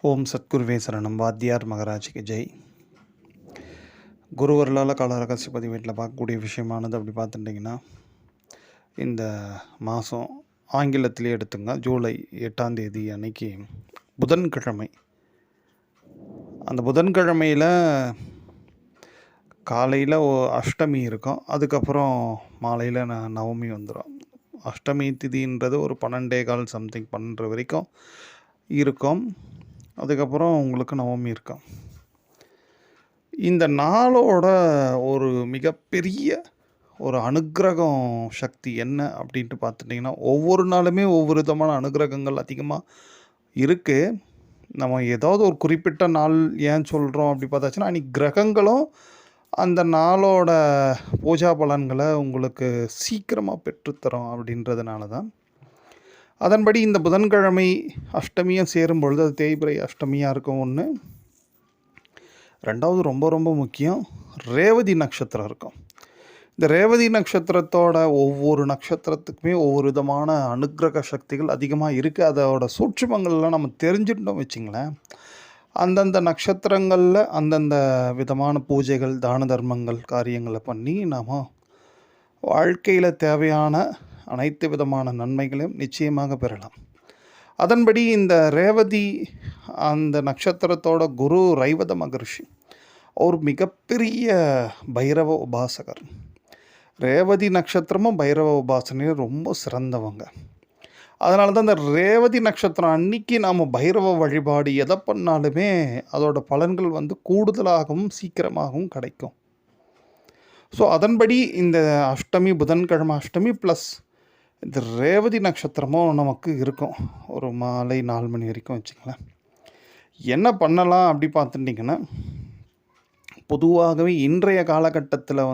ஓம் சத்குருவே சரணம். வாத்தியார் மகராஜிக்கு ஜெய். குருவர்களால் கால ரகசிய பதிவேட்டில் பார்க்கக்கூடிய விஷயமானது அப்படி பார்த்துட்டிங்கன்னா, இந்த மாதம் ஆங்கிலத்திலே எடுத்துங்க, ஜூலை 8ஆம் தேதி அன்னைக்கு புதன்கிழமை. அந்த புதன்கிழமையில் காலையில் அஷ்டமி இருக்கும். அதுக்கப்புறம் மாலையில் நவமி வந்துடும். அஷ்டமி திதின்றது ஒரு 12:15 சம்திங் 12 வரைக்கும் இருக்கும். அதுக்கப்புறம் உங்களுக்கு நவமி இருக்கும். இந்த நாளோட ஒரு மிகப்பெரிய ஒரு அனுக்கிரகம் சக்தி என்ன அப்படின்ட்டு பார்த்துட்டிங்கன்னா, ஒவ்வொரு நாளுமே ஒவ்வொரு விதமான அனுக்கிரகங்கள் அதிகமாக இருக்குது. நம்ம ஏதாவது ஒரு குறிப்பிட்ட நாள் ஏன் சொல்கிறோம் அப்படி பார்த்தாச்சுன்னா, அன்றைக்கி கிரகங்களும் அந்த நாளோட பூஜா பலன்களை உங்களுக்கு சீக்கிரமாக பெற்றுத்தரோம் அப்படின்றதுனால தான். அதன்படி இந்த புதன்கிழமை அஷ்டமியும் சேரும் பொழுது அது தேய்பிறை அஷ்டமியாக இருக்கும் ஒன்று. ரெண்டாவது ரொம்ப ரொம்ப முக்கியம், ரேவதி நட்சத்திரம் இருக்கும். இந்த ரேவதி நட்சத்திரத்தோட ஒவ்வொரு நட்சத்திரத்துக்குமே ஒவ்வொரு விதமான அனுக்கிரக சக்திகள் அதிகமாக இருக்குது. அதோட சூட்சுமங்கள்லாம் நம்ம தெரிஞ்சுட்டோம் வச்சுங்களேன். அந்தந்த நட்சத்திரங்களில் அந்தந்த விதமான பூஜைகள், தான தர்மங்கள், காரியங்களை பண்ணி நாம் வாழ்க்கையில் தேவையான அனைத்து விதமான நன்மைகளையும் நிச்சயமாக பெறலாம். அதன்படி இந்த ரேவதி அந்த நட்சத்திரத்தோட குரு ரைவத மகர்ஷி அவர் மிகப்பெரிய பைரவ உபாசகர். ரேவதி நட்சத்திரமும் பைரவ உபாசனையும் ரொம்ப சிறந்தவங்க. அதனால தான் இந்த ரேவதி நட்சத்திரம் அன்னைக்கு நாம் பைரவ வழிபாடு எதை பண்ணாலுமே அதோட பலன்கள் கூடுதலாகவும் சீக்கிரமாகவும் கிடைக்கும். ஸோ அதன்படி இந்த அஷ்டமி, புதன்கிழமை அஷ்டமி ப்ளஸ் இந்த ரேவதி நட்சத்திரமும் நமக்கு இருக்கும். ஒரு மாலை 4 மணி வரைக்கும் வச்சுங்களேன். என்ன பண்ணலாம் அப்படி பார்த்துட்டிங்கன்னா, பொதுவாகவே இன்றைய காலகட்டத்தில்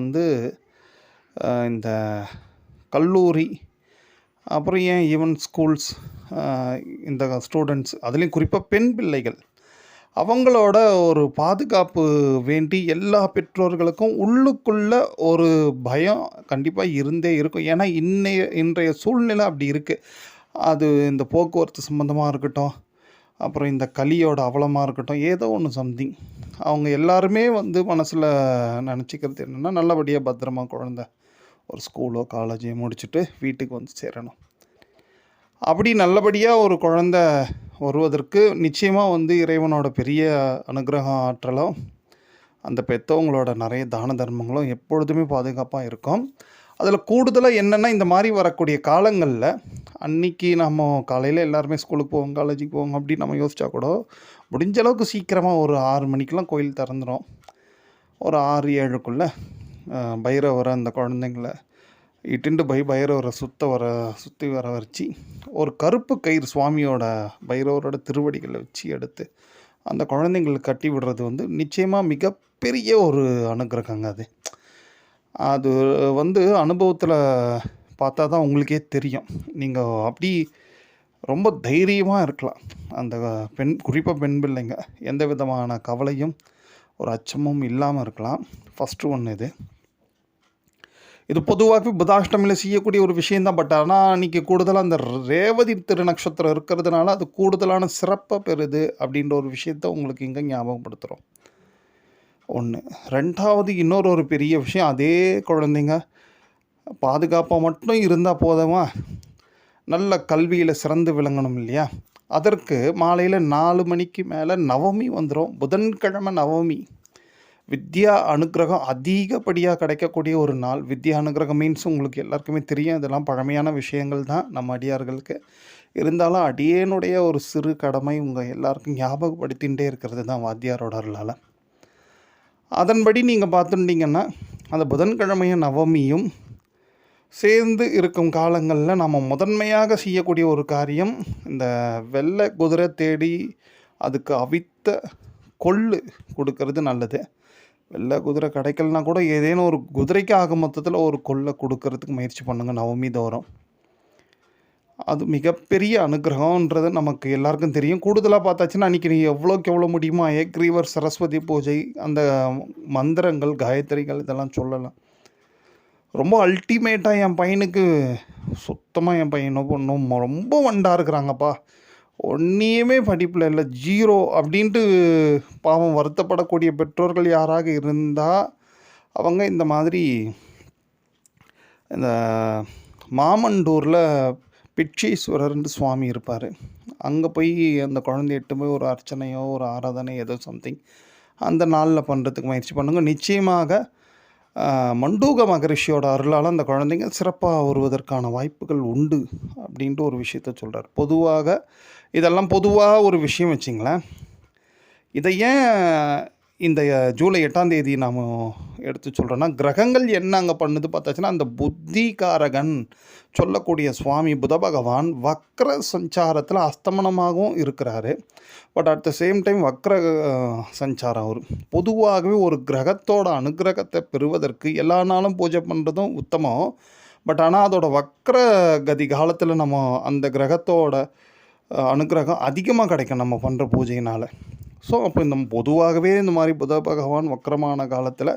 இந்த கல்லூரி, அப்புறம் ஏன் ஈவன் ஸ்கூல்ஸ், இந்த ஸ்டூடெண்ட்ஸ், அதுலேயும் குறிப்பாக பெண் பிள்ளைகள், அவங்களோட ஒரு பாதுகாப்பு வேண்டி எல்லா பெற்றோர்களுக்கும் உள்ளுக்குள்ள ஒரு பயம் கண்டிப்பாக இருந்தே இருக்கும். ஏன்னா இன்றைய சூழ்நிலை அப்படி இருக்குது. அது இந்த போக்குவரத்து சம்மந்தமாக இருக்கட்டும், அப்புறம் இந்த கலியோட அவலமாக இருக்கட்டும், ஏதோ ஒன்று சம்திங் அவங்க எல்லாருமே மனசில் நினச்சிக்கிறது என்னென்னா, நல்லபடியாக பத்திரமா குழந்த ஒரு ஸ்கூலோ காலேஜையோ முடிச்சுட்டு வீட்டுக்கு சேரணும். அப்படி நல்லபடியாக ஒரு குழந்த வருவதற்கு நிச்சயமாக இறைவனோட பெரிய அனுகிரகம் ஆற்றலும் அந்த பெற்றவங்களோட நிறைய தான தர்மங்களும் எப்பொழுதுமே பாதுகாப்பாக இருக்கும். அதில் கூடுதலாக என்னென்னா, இந்த மாதிரி வரக்கூடிய காலங்களில் அன்றைக்கி நம்ம காலையில் எல்லாருமே ஸ்கூலுக்கு போவோம், காலேஜுக்கு போவோம் அப்படின்னு நம்ம யோசித்தா கூட முடிஞ்ச அளவுக்கு சீக்கிரமாக ஒரு 6 மணிக்கெலாம் கோயில் திறந்துடும். ஒரு 6-7க்குள்ளே பைரவரை அந்த குழந்தைங்கள இட்டுண்டு பைரவரை சுற்றி வர வச்சு ஒரு கருப்பு கயிறு சுவாமியோட பைரவரோட திருவடிகளை வச்சு எடுத்து அந்த குழந்தைங்களுக்கு கட்டி விடுறது நிச்சயமாக மிகப்பெரிய ஒரு அனுகிரகங்க. அது அனுபவத்தில் பார்த்தா தான் உங்களுக்கே தெரியும். நீங்கள் அப்படி ரொம்ப தைரியமாக இருக்கலாம். அந்த குறிப்பாக பெண் பிள்ளைங்க எந்த விதமான கவலையும் ஒரு அச்சமும் இல்லாமல் இருக்கலாம். ஃபஸ்ட்டு ஒன்று இது பொதுவாகவே புதாஷ்டமியில் செய்யக்கூடிய ஒரு விஷயந்தான். பட் ஆனால் அன்றைக்கி கூடுதலாக அந்த ரேவதி திருநக்ஷத்திரம் இருக்கிறதுனால அது கூடுதலான சிறப்பை பெறுது அப்படின்ற ஒரு விஷயத்த உங்களுக்கு இங்கே ஞாபகப்படுத்துகிறோம். ஒன்று. ரெண்டாவது, இன்னொரு பெரிய விஷயம், அதே குழந்தைங்க பாதுகாப்பாக மட்டும் இருந்தால் போதுமா, நல்ல கல்வியில் சிறந்து விளங்கணும் இல்லையா? அதற்கு மாலையில் 4 மணிக்கு மேலே நவமி வந்துடும். புதன்கிழமை நவமி. வித்யா அனுகிரகம் அதிகப்படியாக கிடைக்கக்கூடிய ஒரு நாள். வித்யா அனுகிரகம் மீன்ஸ் உங்களுக்கு எல்லாருக்குமே தெரியும், இதெல்லாம் பழமையான விஷயங்கள் தான் நம்ம அடியார்களுக்கு. இருந்தாலும் அடியேனுடைய ஒரு சிறு கடமை உங்கள் எல்லாருக்கும் ஞாபகப்படுத்திகிட்டே இருக்கிறது தான் வாத்தியாரோட அருளால். அதன்படி நீங்கள் பார்த்துட்டிங்கன்னா, அந்த புதன்கிழமையும் நவமியும் சேர்ந்து இருக்கும் காலங்களில் நம்ம முதன்மையாக செய்யக்கூடிய ஒரு காரியம், இந்த வெள்ளை குதிரை தேடி அதுக்கு அவித்த கொள்ளு கொடுக்கறது நல்லது. வெள்ளை குதிரை கிடைக்கலனா கூட ஏதேனும் ஒரு குதிரைக்கு ஆக மொத்தத்தில் ஒரு கொள்ளை கொடுக்கறதுக்கு முயற்சி பண்ணுங்கள் நவமி தோறும். அது மிகப்பெரிய அனுகிரகம்ன்றது நமக்கு எல்லாருக்கும் தெரியும். கூடுதலாக பார்த்தாச்சுன்னா அன்றைக்கி நீங்கள் எவ்வளோக்கு எவ்வளோ முடியுமோ ஏக்ரீவர் சரஸ்வதி பூஜை, அந்த மந்திரங்கள், காயத்ரிகள் இதெல்லாம் சொல்லலாம். ரொம்ப அல்டிமேட்டாக என் பையனுக்கு சுத்தமாக என் பையனோ பொண்ணும் ரொம்ப வண்டாக இருக்கிறாங்கப்பா, ஒன்றையுமே படிப்பில் இல்லை, ஜீரோ அப்படின்ட்டு பாவம் வருத்தப்படக்கூடிய பெற்றோர்கள் யாராக இருந்தால் அவங்க இந்த மாதிரி இந்த மாமண்டூரில் பிட்சீஸ்வரர்னு சுவாமி இருப்பார். அங்கே போய் அந்த குழந்தைய எட்டு போய் ஒரு அர்ச்சனையோ ஒரு ஆராதனை ஏதோ சம்திங் அந்த நாளில் பண்ணுறதுக்கு முயற்சி பண்ணுங்க. நிச்சயமாக மண்டூக மகரிஷியோட அருளால் அந்த குழந்தைங்க சிறப்பாக வருவதற்கான வாய்ப்புகள் உண்டு அப்படின்ட்டு ஒரு விஷயத்த சொல்கிறார். பொதுவாக இதெல்லாம் பொதுவாக ஒரு விஷயம் வச்சிங்களேன். இதை ஏன் இந்த ஜூலை 8ஆம் தேதி நாம் எடுத்து சொல்கிறோன்னா, கிரகங்கள் என்ன அங்கே பண்ணுது பார்த்தாச்சுன்னா, அந்த புத்திகாரகன் சொல்லக்கூடிய சுவாமி புத பகவான் வக்ர சஞ்சாரத்தில் அஸ்தமனமாகவும் இருக்கிறாரு. But at the same time வக்ர சஞ்சாரம் வரும். பொதுவாகவே ஒரு கிரகத்தோட அனுகிரகத்தை பெறுவதற்கு எல்லா நாளும் பூஜை பண்ணுறதும் உத்தமம். பட் ஆனால் அதோட வக்ர கதி காலத்தில் நம்ம அந்த கிரகத்தோட அனுகிரகம் அதிகமாக கிடைக்கும் நம்ம பண்ணுற பூஜையினால். ஸோ அப்போ இந்த பொதுவாகவே இந்த மாதிரி புத பகவான் வக்கரமான காலத்தில்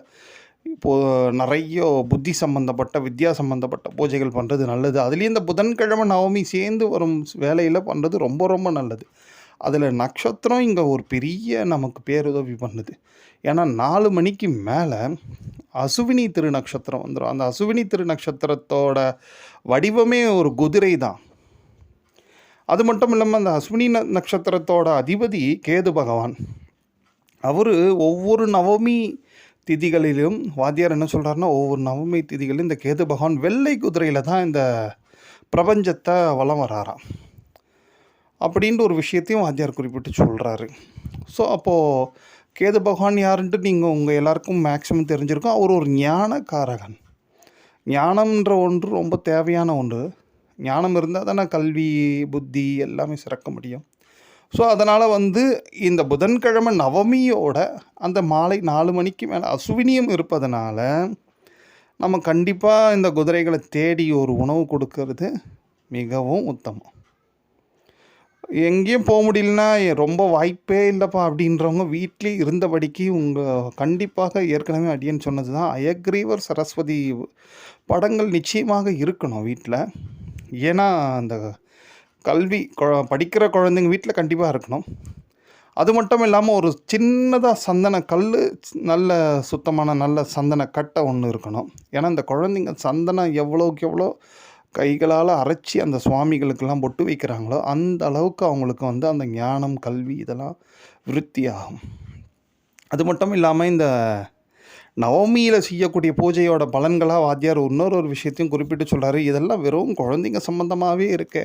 இப்போது நிறைய புத்தி சம்மந்தப்பட்ட வித்யா சம்மந்தப்பட்ட பூஜைகள் பண்ணுறது நல்லது. அதுலேயும் இந்த புதன்கிழமை நவமி சேர்ந்து வரும் வேலையில் பண்ணுறது ரொம்ப ரொம்ப நல்லது. அதில் நட்சத்திரம் இங்கே ஒரு பெரிய நமக்கு பேருதவி பண்ணுது. ஏன்னா 4 மணிக்கு மேலே அசுவினி திருநக்ஷத்திரம் வந்துடும். அந்த அசுவினி திருநக்ஷத்திரத்தோட வடிவமே ஒரு குதிரை தான். அது மட்டும் இல்லாமல் அந்த அஸ்வினி நட்சத்திரத்தோட அதிபதி கேது பகவான். அவர் ஒவ்வொரு நவமி திதிகளிலும் வாத்தியார் என்ன சொல்கிறாருன்னா, ஒவ்வொரு நவமி திதிகளிலும் இந்த கேது பகவான் வெள்ளை குதிரையில் தான் இந்த பிரபஞ்சத்தை வலம் வராராம் அப்படின்ட்டு ஒரு விஷயத்தையும் வாத்தியார் குறிப்பிட்டு சொல்கிறாரு. ஸோ அப்போது கேது பகவான் யாருன்ட்டு நீங்கள் உங்கள் எல்லாருக்கும் மேக்ஸிமம் தெரிஞ்சிருக்கும். அவர் ஒரு ஞானக்காரகன். ஞானம்ன்ற ஒன்று ரொம்ப தேவையான ஒன்று. ஞானம் இருந்தால் தானே கல்வி புத்தி எல்லாமே சிறக்க முடியும். ஸோ அதனால் இந்த புதன்கிழமை நவமியோட அந்த மாலை 4 மணிக்கு மேலே அசுவினியம் இருப்பதனால நம்ம கண்டிப்பாக இந்த குதிரைகளை தேடி ஒரு உணவு கொடுக்கறது மிகவும் உத்தமம். எங்கேயும் போக முடியலன்னா ரொம்ப வாய்ப்பே இல்லைப்பா அப்படின்றவங்க வீட்டிலே இருந்தபடிக்கு உங்கள் கண்டிப்பாக ஏற்கனவே அடியேன்னு சொன்னது தான், அயக்ரீவர் சரஸ்வதி படங்கள் நிச்சயமாக இருக்கணும் வீட்டில். ஏன்னா அந்த கல்வி படிக்கிற குழந்தைங்க வீட்டில் கண்டிப்பாக இருக்கணும். அது மட்டும் இல்லாமல் ஒரு சின்னதாக சந்தன கல், நல்ல சுத்தமான நல்ல சந்தன கட்டை ஒன்று இருக்கணும். ஏன்னா இந்த குழந்தைங்க சந்தனம் எவ்வளோக்கு எவ்வளோ கைகளால் அரைச்சி அந்த சுவாமிகளுக்கெல்லாம் பொட்டு வைக்கிறாங்களோ அந்த அளவுக்கு அவங்களுக்கு அந்த ஞானம் கல்வி இதெல்லாம் விருத்தியாகும். அது மட்டும் இல்லாமல் இந்த நவமியில் செய்யக்கூடிய பூஜையோட பலன்களாக வாத்தியார் இன்னொரு விஷயத்தையும் குறிப்பிட்டு சொல்கிறாரு. இதெல்லாம் வெறும் குழந்தைங்க சம்மந்தமாகவே இருக்கு,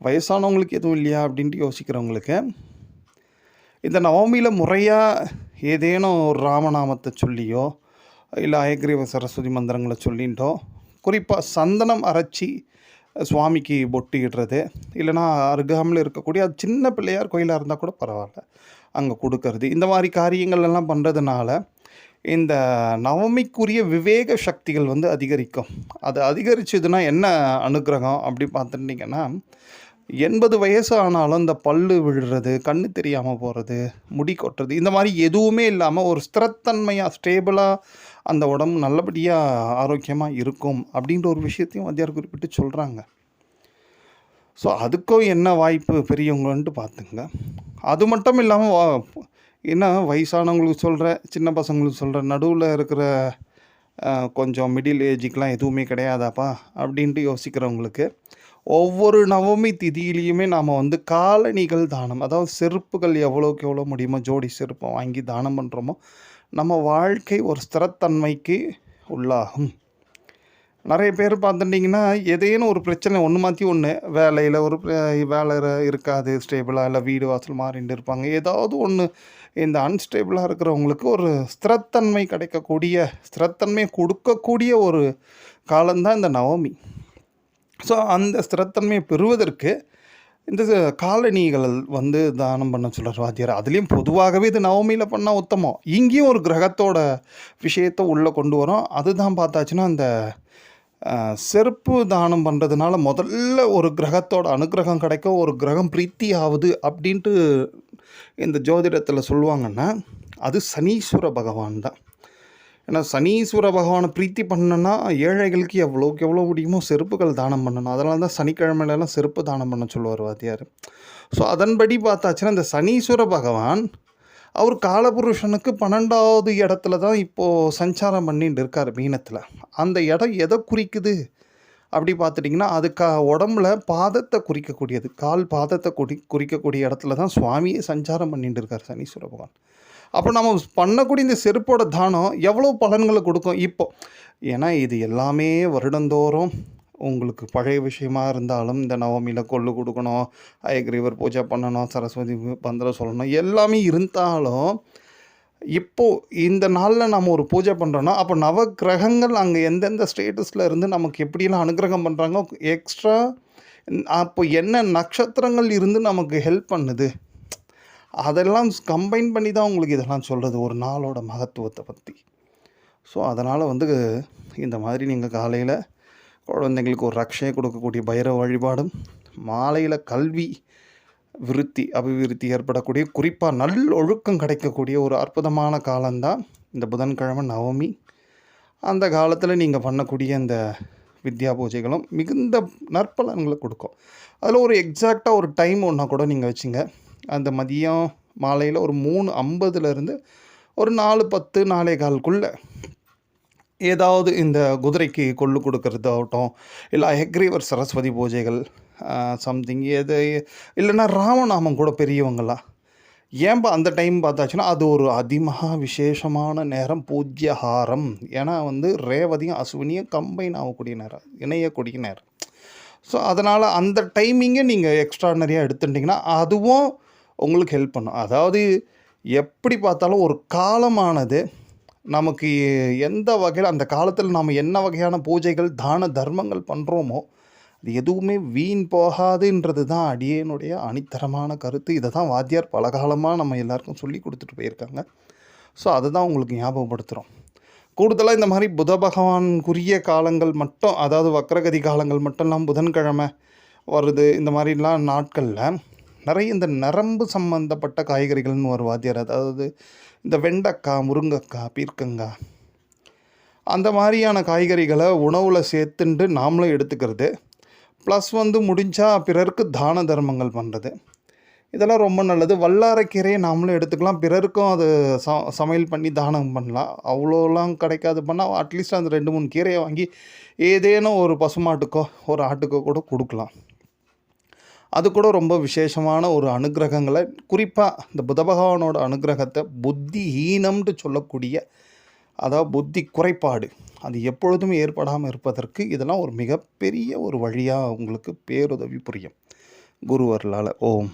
வயசானவங்களுக்கு எதுவும் இல்லையா அப்படின்ட்டு யோசிக்கிறவங்களுக்கு இந்த நவமியில் முறையாக ஏதேனும் ஒரு ராமநாமத்தை சொல்லியோ இல்லை அயக்ரீவ சரஸ்வதி மந்திரங்களை சொல்லிட்டோ, குறிப்பாக சந்தனம் அரைச்சி சுவாமிக்கு பொட்டு இடுறது, இல்லைனா அருகாமல் இருக்கக்கூடிய அது சின்ன பிள்ளையார் கோயிலாக இருந்தால் கூட பரவாயில்ல அங்கே கொடுக்கறது, இந்த மாதிரி காரியங்கள் எல்லாம் பண்ணுறதுனால இந்த நவமிக்குரிய விவேக சக்திகள் அதிகரிக்கும். அது அதிகரிச்சதுன்னா என்ன அனுகிரகம் அப்படி பார்த்துட்டிங்கன்னா, 80 வயசு ஆனாலும் இந்த பல்லு விழுறது, கண்ணு தெரியாமல் போகிறது, முடி கொட்டுறது, இந்த மாதிரி எதுவுமே இல்லாமல் ஒரு ஸ்திரத்தன்மையாக ஸ்டேபிளாக அந்த உடம்பு நல்லபடியாக ஆரோக்கியமாக இருக்கும் அப்படின்ற ஒரு விஷயத்தையும் வாத்தியார் குறிப்பிட்டு சொல்கிறாங்க. ஸோ அதுக்கும் என்ன வாய்ப்பு பெரியவங்கன்ட்டு பார்த்துங்க. அது மட்டும் இல்லாமல் என்ன வயசானவங்களுக்கு சொல்கிறேன், சின்ன பசங்களுக்கு சொல்கிறேன், நடுவில் இருக்கிற கொஞ்சம் மிடில் ஏஜுக்கெலாம் எதுவுமே கிடையாதாப்பா அப்படின்ட்டு யோசிக்கிறவங்களுக்கு ஒவ்வொரு நவமி திதியிலையுமே நாம் காலணிகள் தானம், அதாவது செருப்புகள் எவ்வளோக்கு எவ்வளோ முடியுமோ ஜோடி செருப்பை வாங்கி தானம் பண்ணுறோமோ நம்ம வாழ்க்கை ஒரு ஸ்திரத்தன்மைக்கு உள்ளாகும். நிறைய பேர் பார்த்துட்டிங்கன்னா ஏதேனும் ஒரு பிரச்சனை ஒன்று மாற்றி ஒன்று, வேலையில் ஒரு வேலை இருக்காது ஸ்டேபிளாக, இல்லை வீடு வாசல் மாறிட்டு இருப்பாங்க, ஏதாவது ஒன்று இந்த அன்ஸ்டேபிளாக இருக்கிறவங்களுக்கு ஒரு ஸ்திரத்தன்மை கிடைக்கக்கூடிய, ஸ்திரத்தன்மையை கொடுக்கக்கூடிய ஒரு காலம்தான் இந்த நவமி. ஸோ அந்த ஸ்திரத்தன்மையை பெறுவதற்கு இந்த காலணிகள் தானம் பண்ண சொல்கிறார் வாத்தியார். அதுலேயும் பொதுவாகவே இது நவமியில் பண்ணால் உத்தமம். இங்கேயும் ஒரு கிரகத்தோட விஷயத்தை உள்ளே கொண்டு வரோம். அதுதான் பார்த்தாச்சுன்னா இந்த செருப்பு தானம் பண்ணுறதுனால முதல்ல ஒரு கிரகத்தோட அனுகிரகம் கிடைக்கும், ஒரு கிரகம் பிரீத்தி ஆகுது அப்படின்ட்டு இந்த ஜோதிடத்தில் சொல்லுவாங்கன்னா அது சனீஸ்வர பகவான் தான். ஏன்னா சனீஸ்வர பகவானை பிரீத்தி பண்ணனா ஏழைகளுக்கு எவ்வளோக்கு எவ்வளோ முடியுமோ செருப்புகள் தானம் பண்ணணும். அதனால தான் சனிக்கிழமையிலலாம் செருப்பு தானம் பண்ண சொல்லுவார் வாத்தியார். ஸோ அதன்படி பார்த்தாச்சுன்னா இந்த சனீஸ்வர பகவான் அவர் காலபுருஷனுக்கு 12வது இடத்துல தான் இப்போது சஞ்சாரம் பண்ணிட்டு இருக்கார் மீனத்தில். அந்த இடம் எதை குறிக்குது அப்படி பார்த்துட்டிங்கன்னா அது உடம்புல பாதத்தை குறிக்கக்கூடியது. கால் பாதத்தை குறிக்கக்கூடிய இடத்துல தான் சுவாமியே சஞ்சாரம் பண்ணிட்டு இருக்கார் சனீஸ்வர பகவான். அப்போ நம்ம பண்ணக்கூடிய இந்த செருப்போட தானம் எவ்வளோ பலன்களை கொடுக்கும் இப்போ. ஏன்னா இது எல்லாமே வருடந்தோறும் உங்களுக்கு பழைய விஷயமா இருந்தாலும் இந்த நவமியில் கொள்ளு கொடுக்கணும், ஹயக்ரீவர் பூஜை பண்ணணும், சரஸ்வதி மந்திரம் சொல்லணும், எல்லாமே இருந்தாலும் இப்போது இந்த நாளில் நம்ம ஒரு பூஜை பண்ணுறோன்னா அப்போ நவக்கிரகங்கள் அங்கே எந்தெந்த ஸ்டேட்டஸில் இருந்து நமக்கு எப்படியெல்லாம் அனுகிரகம் பண்ணுறாங்க, எக்ஸ்ட்ரா அப்போ என்ன நட்சத்திரங்கள் இருந்து நமக்கு ஹெல்ப் பண்ணுது, அதெல்லாம் கம்பைன் பண்ணி தான் உங்களுக்கு இதெல்லாம் சொல்கிறது ஒரு நாளோட மகத்துவத்தை பற்றி. ஸோ அதனால் இந்த மாதிரி நீங்கள் காலையில் குழந்தைங்களுக்கு ஒரு ரக்ஷையை கொடுக்கக்கூடிய பைரவ வழிபாடும், மாலையில் கல்வி விருத்தி அபிவிருத்தி ஏற்படக்கூடிய குறிப்பாக நல்லொழுக்கம் கிடைக்கக்கூடிய ஒரு அற்புதமான காலம்தான் இந்த புதன்கிழமை நவமி. அந்த காலத்தில் நீங்கள் பண்ணக்கூடிய இந்த வித்யா பூஜைகளும் மிகுந்த நற்பலன்களை கொடுக்கும். அதில் ஒரு எக்ஸாக்டாக ஒரு டைம் ஒன்றா கூட நீங்கள் வச்சுங்க. அந்த மதியம் மாலையில் ஒரு 3:50 ஒரு 4:10 4:15 ஏதாவது இந்த குதிரைக்கு கொள்ளு கொடுக்கறதாகட்டும், இல்லை ஹயக்ரீவர் சரஸ்வதி பூஜைகள் சம்திங் எது இல்லைன்னா ராமநாமம் கூட பெரியவங்களாம் ஏன்பா அந்த டைம் பார்த்தாச்சுன்னா அது ஒரு அதிமகா விசேஷமான நேரம், பூஜ்யஹாரம். ஏன்னா ரேவதியும் அஸ்வினியும் கம்பைன் ஆகக்கூடிய நேரம், இணையக்கூடிய நேரம். ஸோ அதனால் அந்த டைமிங்கை நீங்கள் எக்ஸ்ட்ரானரியாக எடுத்துட்டிங்கன்னா அதுவும் உங்களுக்கு ஹெல்ப் பண்ணும். அதாவது எப்படி பார்த்தாலும் ஒரு காலமானது நமக்கு எந்த வகையில் அந்த காலத்தில் நாம் என்ன வகையான பூஜைகள் தான தர்மங்கள் பண்ணுறோமோ அது எதுவுமே வீண் போகாதுன்றது தான் அடியேனுடைய அணித்தரமான கருத்து. இதை தான் வாத்தியார் பல காலமாக நம்ம எல்லாருக்கும் சொல்லி கொடுத்துட்டு போயிருக்காங்க. ஸோ அதை தான் உங்களுக்கு ஞாபகப்படுத்துகிறோம். கூடுதலாக இந்த மாதிரி புத பகவானுக்குரிய காலங்கள் மட்டும், அதாவது வக்ரகதி காலங்கள் மட்டும்லாம் புதன்கிழமை வருது. இந்த மாதிரிலாம் நாட்களில் நிறைய இந்த நரம்பு சம்பந்தப்பட்ட காய்கறிகள்னு ஒரு வாத்தியார், அதாவது இந்த வெண்டைக்காய், முருங்கைக்காய், பீர்க்கங்காய் அந்த மாதிரியான காய்கறிகளை உணவில் சேர்த்துண்டு நாமளும் எடுத்துக்கிறது, ப்ளஸ் முடிஞ்சால் பிறருக்கு தான தர்மங்கள் பண்ணுறது, இதெல்லாம் ரொம்ப நல்லது. வல்லாரைக்கீரையை நாமளும் எடுத்துக்கலாம், பிறருக்கும் அது சமையல் பண்ணி தானம் பண்ணலாம். அவ்வளோலாம் கிடைக்காது பண்ணால் அட்லீஸ்ட் அந்த 2-3 கீரையை வாங்கி ஏதேனும் ஒரு பசுமாட்டுக்கோ ஒரு ஆட்டுக்கோ கூட கொடுக்கலாம். அது கூட ரொம்ப விசேஷமான ஒரு அனுகிரகங்களை, குறிப்பாக இந்த புத பகவானோட அனுகிரகத்தை புத்திஹீனம்னு சொல்லக்கூடிய, அதாவது புத்தி குறைபாடு அது எப்பொழுதும் ஏற்படாமல் இருப்பதற்கு இதெல்லாம் ஒரு மிகப்பெரிய ஒரு வழியாக உங்களுக்கு பேருதவி புரியும் குருவர்களால். ஓம்.